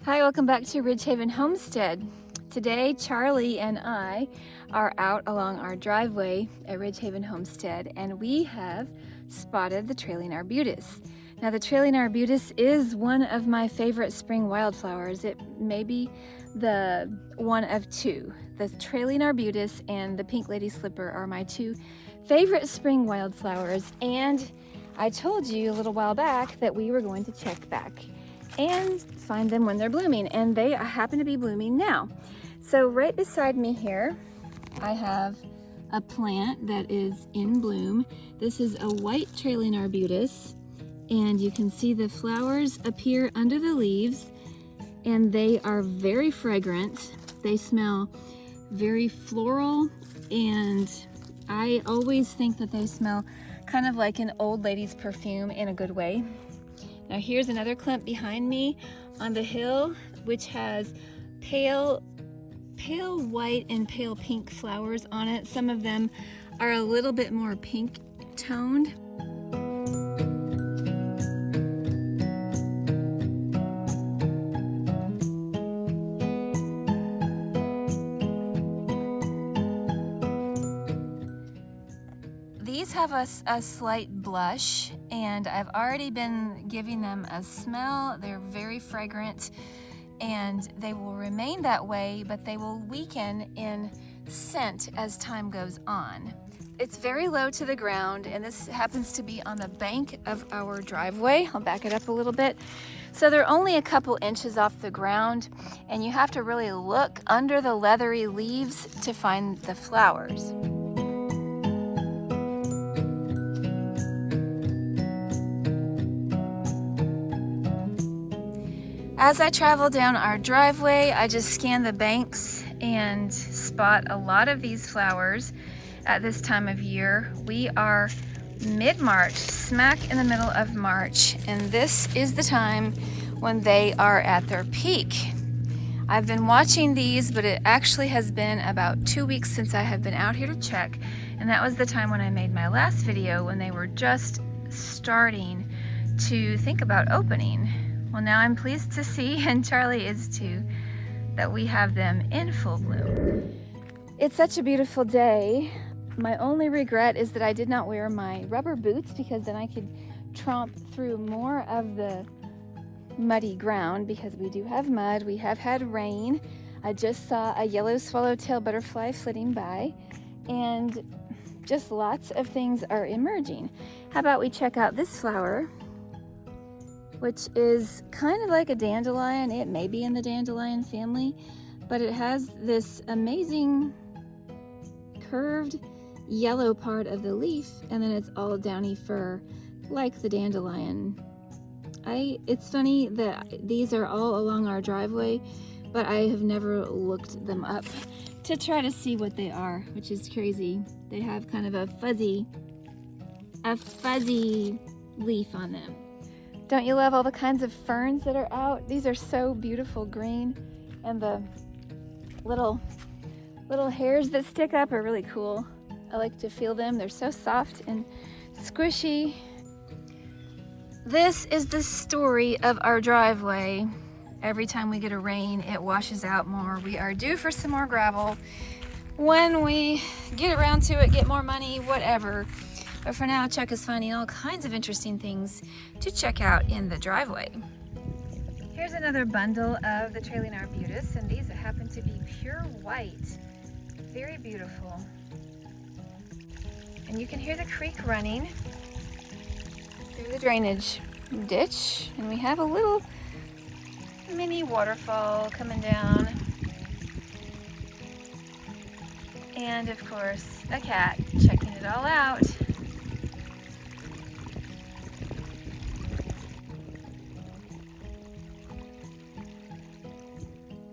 Hi, welcome back to Ridgehaven Homestead. Today, Charlie and I are out along our driveway at Ridgehaven Homestead, and we have spotted the trailing arbutus. Now, the trailing arbutus is one of my favorite spring wildflowers. It may be the one of two. The trailing arbutus and the pink lady slipper are my two favorite spring wildflowers, and I told you a little while back that we were going to check back and find them when they're blooming, and they happen to be blooming now. So right beside me here, I have a plant that is in bloom. This is a white trailing arbutus, and you can see the flowers appear under the leaves, and they are very fragrant. They smell very floral, and I always think that they smell kind of like an old lady's perfume in a good way. Now here's another clump behind me on the hill, which has pale white and pale pink flowers on it. Some of them are a little bit more pink toned. These have a slight blush, and I've already been giving them a smell. They're very fragrant, and they will remain that way, but they will weaken in scent as time goes on. It's very low to the ground, and this happens to be on the bank of our driveway. I'll back it up a little bit. So they're only a couple inches off the ground, and you have to really look under the leathery leaves to find the flowers. As I travel down our driveway, I just scan the banks and spot a lot of these flowers at this time of year. We are mid-March, smack in the middle of March, and this is the time when they are at their peak. I've been watching these, but it actually has been about 2 weeks since I have been out here to check, and that was the time when I made my last video when they were just starting to think about opening. Well, now I'm pleased to see, and Charlie is too, that we have them in full bloom. It's such a beautiful day. My only regret is that I did not wear my rubber boots, because then I could tromp through more of the muddy ground, because we do have mud. We have had rain. I just saw a yellow swallowtail butterfly flitting by, and just lots of things are emerging. How about we check out this flower, which is kind of like a dandelion. It may be in the dandelion family, but it has this amazing curved yellow part of the leaf, and then it's all downy fur like the dandelion. It's funny that these are all along our driveway, but I have never looked them up to try to see what they are, which is crazy. They have kind of a fuzzy leaf on them. Don't you love all the kinds of ferns that are out? These are so beautiful green, and the little hairs that stick up are really cool. I like to feel them. They're so soft and squishy. This is the story of our driveway. Every time we get a rain, it washes out more. We are due for some more gravel. When we get around to it, get more money, whatever. But for now, Chuck is finding all kinds of interesting things to check out in the driveway. Here's another bundle of the trailing arbutus, and these happen to be pure white. Very beautiful. And you can hear the creek running through the drainage ditch, and we have a little mini waterfall coming down. And of course, a cat checking it all out.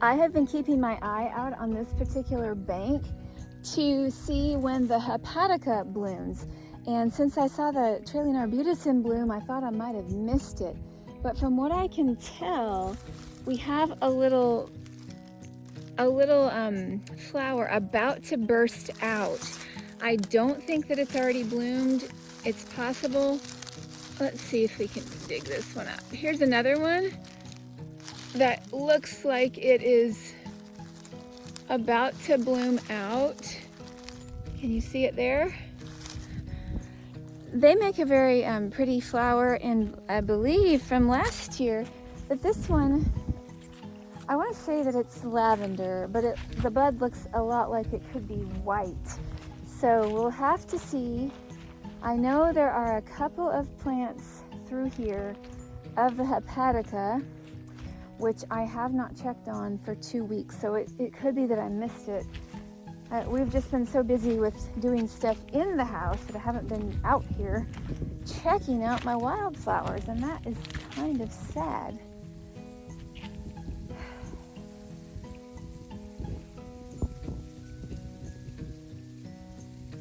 I have been keeping my eye out on this particular bank to see when the hepatica blooms. And since I saw the trailing arbutus in bloom, I thought I might have missed it. But from what I can tell, we have a little flower about to burst out. I don't think that it's already bloomed. It's possible. Let's see if we can dig this one up. Here's another one. that looks like it is about to bloom out. Can you see it there? They make a very pretty flower, and I believe from last year that this one, I want to say that it's lavender, but the bud looks a lot like it could be white. So we'll have to see. I know there are a couple of plants through here of the hepatica, which I have not checked on for 2 weeks, so it could be that I missed it. We've just been so busy with doing stuff in the house that I haven't been out here checking out my wildflowers, and that is kind of sad.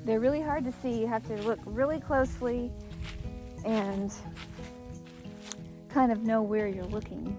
They're really hard to see. You have to look really closely and kind of know where you're looking.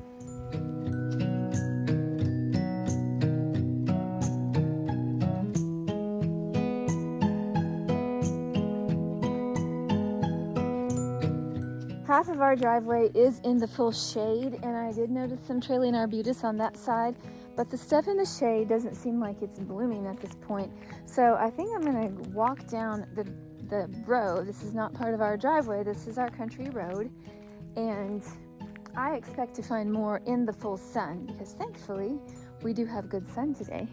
Half of our driveway is in the full shade, and I did notice some trailing arbutus on that side, but the stuff in the shade doesn't seem like it's blooming at this point. So I think I'm gonna walk down the road. This is not part of our driveway, this is our country road, and I expect to find more in the full sun, because thankfully we do have good sun today.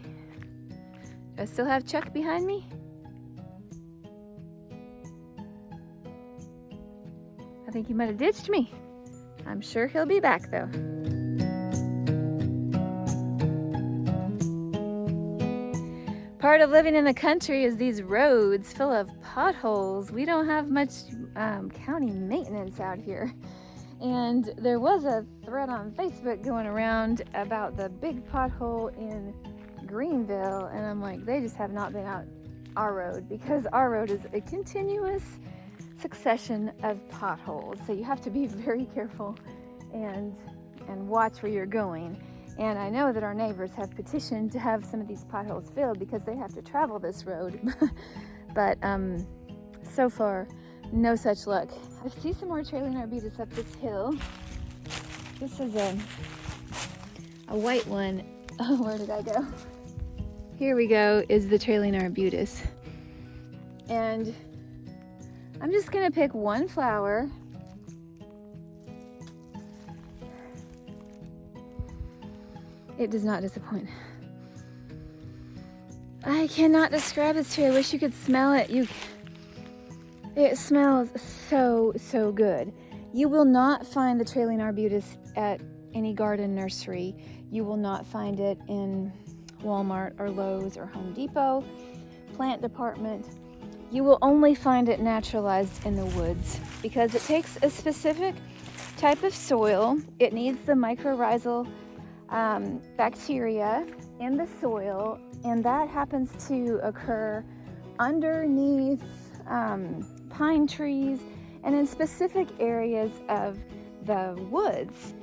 Do I still have Chuck behind me? I think he might have ditched me. I'm sure he'll be back though. Part of living in the country is these roads full of potholes. We don't have much county maintenance out here. And there was a thread on Facebook going around about the big pothole in Greenville, and I'm like, they just have not been out our road, because our road is a continuous succession of potholes. So you have to be very careful and watch where you're going. And I know that our neighbors have petitioned to have some of these potholes filled because they have to travel this road. But so far, no such luck. I see some more trailing arbutus up this hill. This is a white one. Oh, where did I go? Here we go, is the trailing arbutus. And I'm just gonna pick one flower. It does not disappoint. I cannot describe this to you. I wish you could smell it. It smells so good. You will not find the trailing arbutus at any garden nursery. You will not find it in Walmart or Lowe's or Home Depot plant department. You will only find it naturalized in the woods because it takes a specific type of soil. It needs the mycorrhizal bacteria in the soil, and that happens to occur underneath pine trees and in specific areas of the woods.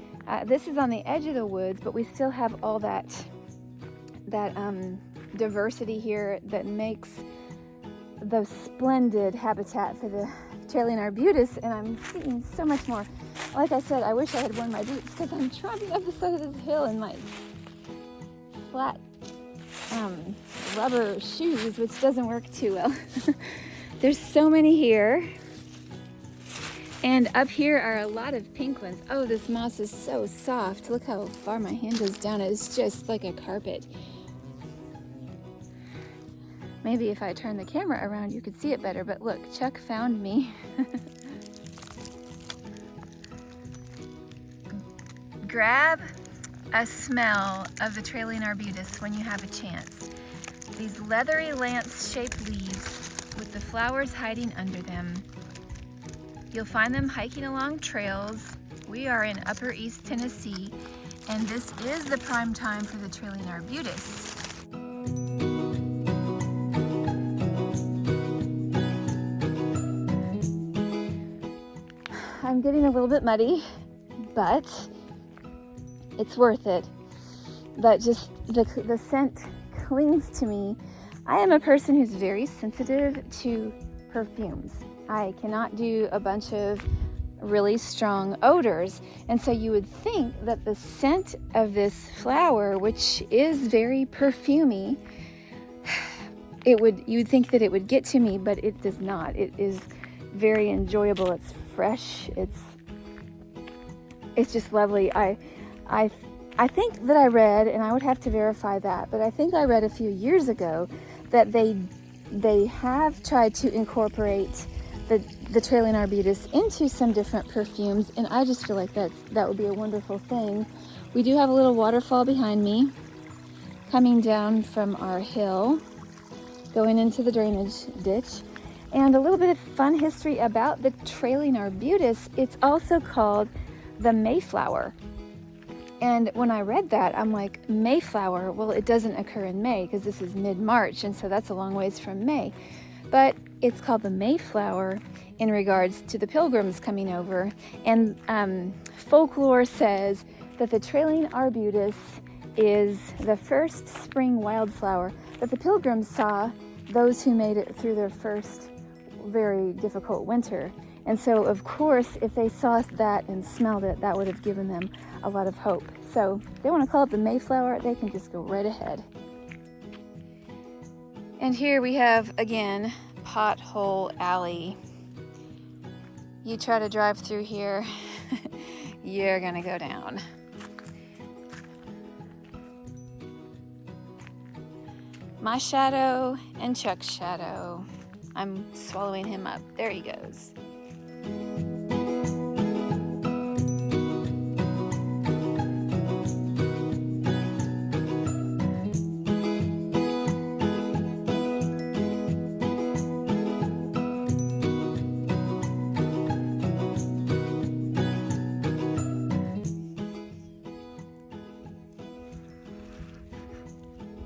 This is on the edge of the woods, but we still have all that diversity here that makes the splendid habitat for the trailing arbutus, and I'm seeing so much more. Like I said, I wish I had worn my boots because I'm trotting up the side of this hill in my flat rubber shoes, which doesn't work too well. There's so many here. And up here are a lot of pink ones. Oh, this moss is so soft. Look how far my hand goes down. It's just like a carpet. Maybe if I turn the camera around, you could see it better. But look, Chuck found me. Grab a smell of the trailing arbutus when you have a chance. These leathery lance-shaped leaves with the flowers hiding under them. You'll find them hiking along trails. We are in Upper East Tennessee, and this is the prime time for the trailing arbutus. I'm getting a little bit muddy, but it's worth it. But just the scent clings to me. I am a person who's very sensitive to perfumes. I cannot do a bunch of really strong odors. And so you would think that the scent of this flower, which is very perfumey, you'd think that it would get to me, but it does not. It is very enjoyable. It's fresh. It's just lovely. I think that I read, and I would have to verify that, but I think I read a few years ago that they have tried to incorporate the trailing arbutus into some different perfumes, and I just feel like that would be a wonderful thing. We do have a little waterfall behind me coming down from our hill, going into the drainage ditch. And a little bit of fun history about the trailing arbutus. It's also called the Mayflower. And when I read that, I'm like, Mayflower? Well, it doesn't occur in May because this is mid-March, and so that's a long ways from May. But it's called the Mayflower in regards to the pilgrims coming over. And folklore says that the trailing arbutus is the first spring wildflower that the pilgrims saw, those who made it through their first very difficult winter. And so, of course, if they saw that and smelled it, that would have given them a lot of hope. So if they want to call it the Mayflower, they can just go right ahead. And here we have, again, Pothole Alley. You try to drive through here, you're gonna go down. My shadow and Chuck's shadow. I'm swallowing him up. There he goes.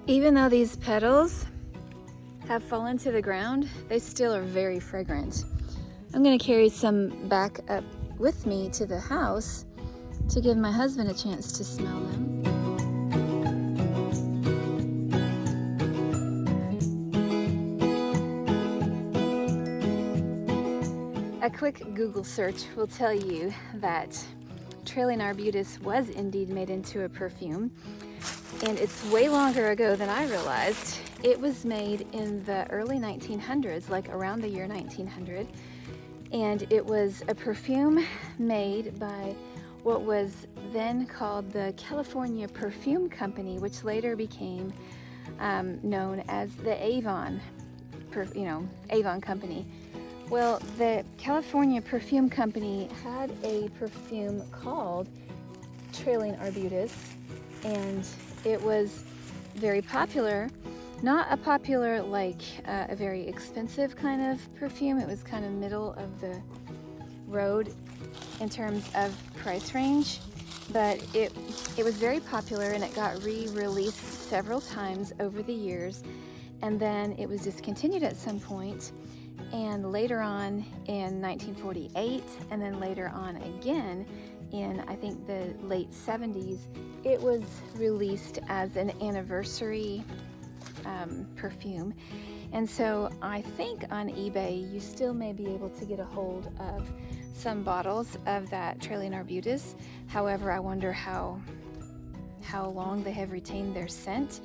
Even though these petals have fallen to the ground, they still are very fragrant. I'm going to carry some back up with me to the house to give my husband a chance to smell them. A quick Google search will tell you that trailing arbutus was indeed made into a perfume. And it's way longer ago than I realized. It was made in the early 1900s, like around the year 1900. And it was a perfume made by what was then called the California Perfume Company, which later became known as the Avon Company. Well, the California Perfume Company had a perfume called Trailing Arbutus, and it was very popular. Not a popular, like a very expensive kind of perfume. It was kind of middle of the road in terms of price range, but it was very popular, and it got re-released several times over the years, and then it was discontinued at some point. And later on in 1948, and then later on again in, I think, the late 70s, it was released as an anniversary perfume. And so I think on eBay you still may be able to get a hold of some bottles of that Trailing Arbutus. However, I wonder how long they have retained their scent.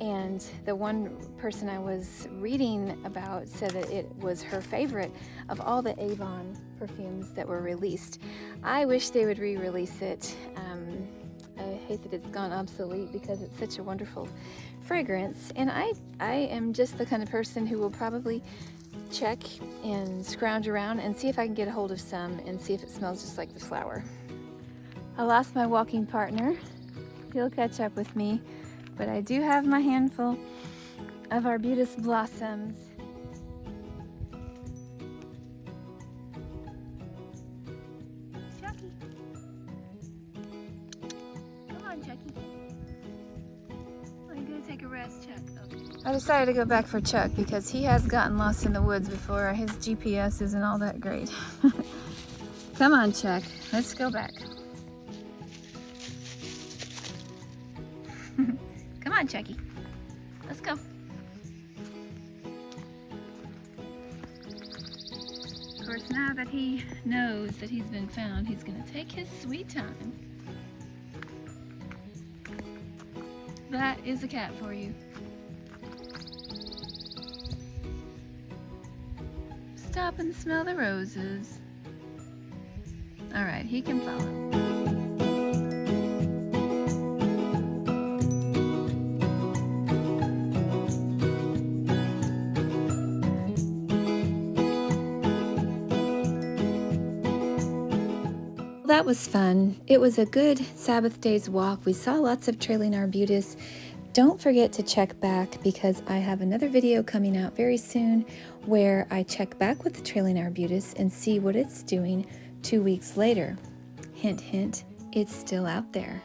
And the one person I was reading about said that it was her favorite of all the Avon perfumes that were released. I wish they would re-release it. I hate that it's gone obsolete because it's such a wonderful fragrance. And I am just the kind of person who will probably check and scrounge around and see if I can get a hold of some and see if it smells just like the flower. I lost my walking partner. He'll catch up with me. But I do have my handful of arbutus blossoms. Chucky. Come on, Chucky. Oh, you're gonna take a rest, Chuck. Okay. I decided to go back for Chuck because he has gotten lost in the woods before. His GPS isn't all that great. Come on, Chuck. Let's go back. Come on, Chucky. Let's go. Of course, now that he knows that he's been found, he's going to take his sweet time. That is a cat for you. Stop and smell the roses. All right, he can follow. That was fun. It was a good Sabbath day's walk. We saw lots of trailing arbutus. Don't forget to check back because I have another video coming out very soon where I check back with the trailing arbutus and see what it's doing 2 weeks later. Hint, hint, it's still out there.